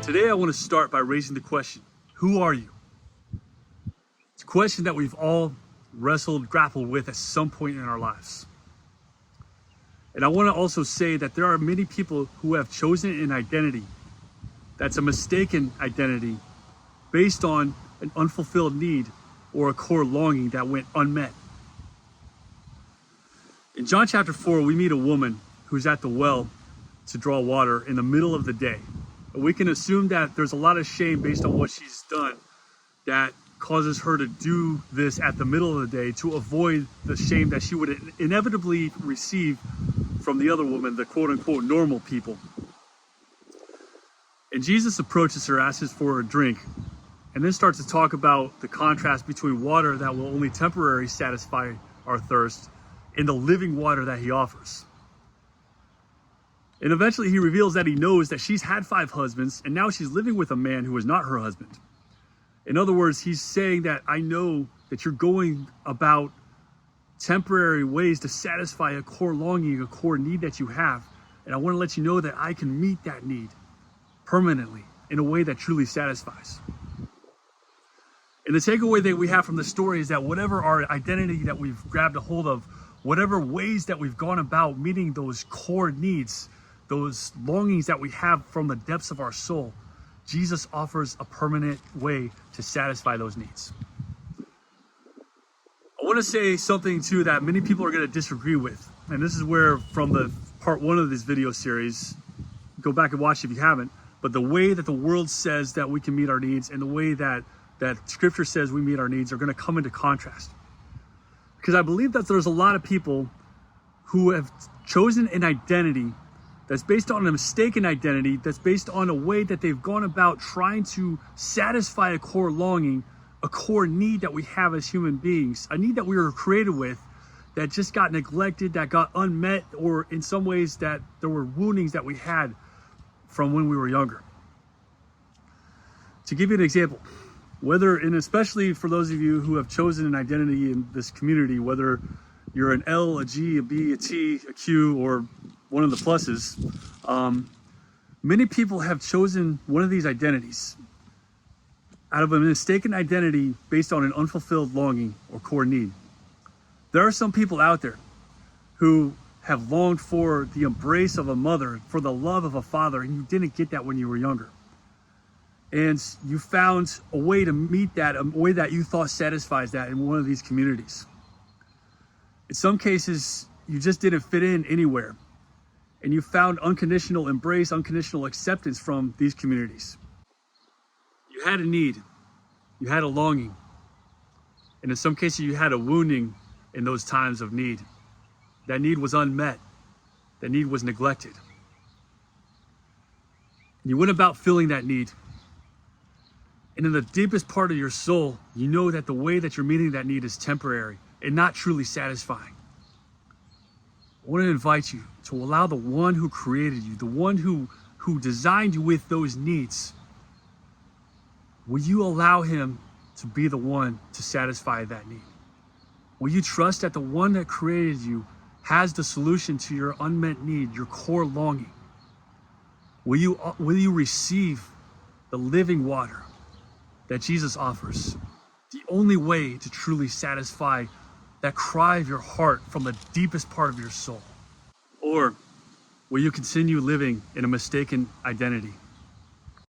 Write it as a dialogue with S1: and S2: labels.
S1: Today I want to start by raising the question, who are you? It's a question that we've all grappled with at some point in our lives. And I want to also say that there are many people who have chosen an identity that's a mistaken identity based on an unfulfilled need or a core longing that went unmet. In John chapter 4, we meet a woman who's at the well to draw water in the middle of the day. And we can assume that there's a lot of shame based on what she's done that causes her to do this at the middle of the day to avoid the shame that she would inevitably receive from the other woman, the quote-unquote normal people. And Jesus approaches her, asks for a drink, and then starts to talk about the contrast between water that will only temporarily satisfy our thirst and the living water that he offers. And eventually he reveals that he knows that she's had 5 husbands, and now she's living with a man who is not her husband. In other words, he's saying that I know that you're going about temporary ways to satisfy a core longing, a core need that you have. And I want to let you know that I can meet that need permanently in a way that truly satisfies. And the takeaway that we have from the story is that whatever our identity that we've grabbed a hold of, whatever ways that we've gone about meeting those core needs, those longings that we have from the depths of our soul, Jesus offers a permanent way to satisfy those needs. I want to say something too that many people are going to disagree with. And this is where, from the part 1 of this video series, go back and watch if you haven't, but the way that the world says that we can meet our needs and the way that scripture says we meet our needs are going to come into contrast. Because I believe that there's a lot of people who have chosen an identity that's based on a mistaken identity, that's based on a way that they've gone about trying to satisfy a core longing, a core need that we have as human beings, a need that we were created with that just got neglected, that got unmet, or in some ways that there were woundings that we had from when we were younger. To give you an example, and especially for those of you who have chosen an identity in this community, whether you're an L, a G, a B, a T, a Q, or one of the pluses, many people have chosen one of these identities out of a mistaken identity based on an unfulfilled longing or core need. There are some people out there who have longed for the embrace of a mother, for the love of a father, and you didn't get that when you were younger. And you found a way to meet that, a way that you thought satisfies that in one of these communities. In some cases, you just didn't fit in anywhere. And you found unconditional embrace, unconditional acceptance from these communities. You had a need, you had a longing, and in some cases you had a wounding in those times of need. That need was unmet, that need was neglected. And you went about filling that need. And in the deepest part of your soul, you know that the way that you're meeting that need is temporary and not truly satisfying. I want to invite you to allow the one who created you, the one who designed you with those needs, will you allow him to be the one to satisfy that need? Will you trust that the one that created you has the solution to your unmet need, your core longing? Will you receive the living water that Jesus offers, the only way to truly satisfy that cry of your heart from the deepest part of your soul? Or will you continue living in a mistaken identity?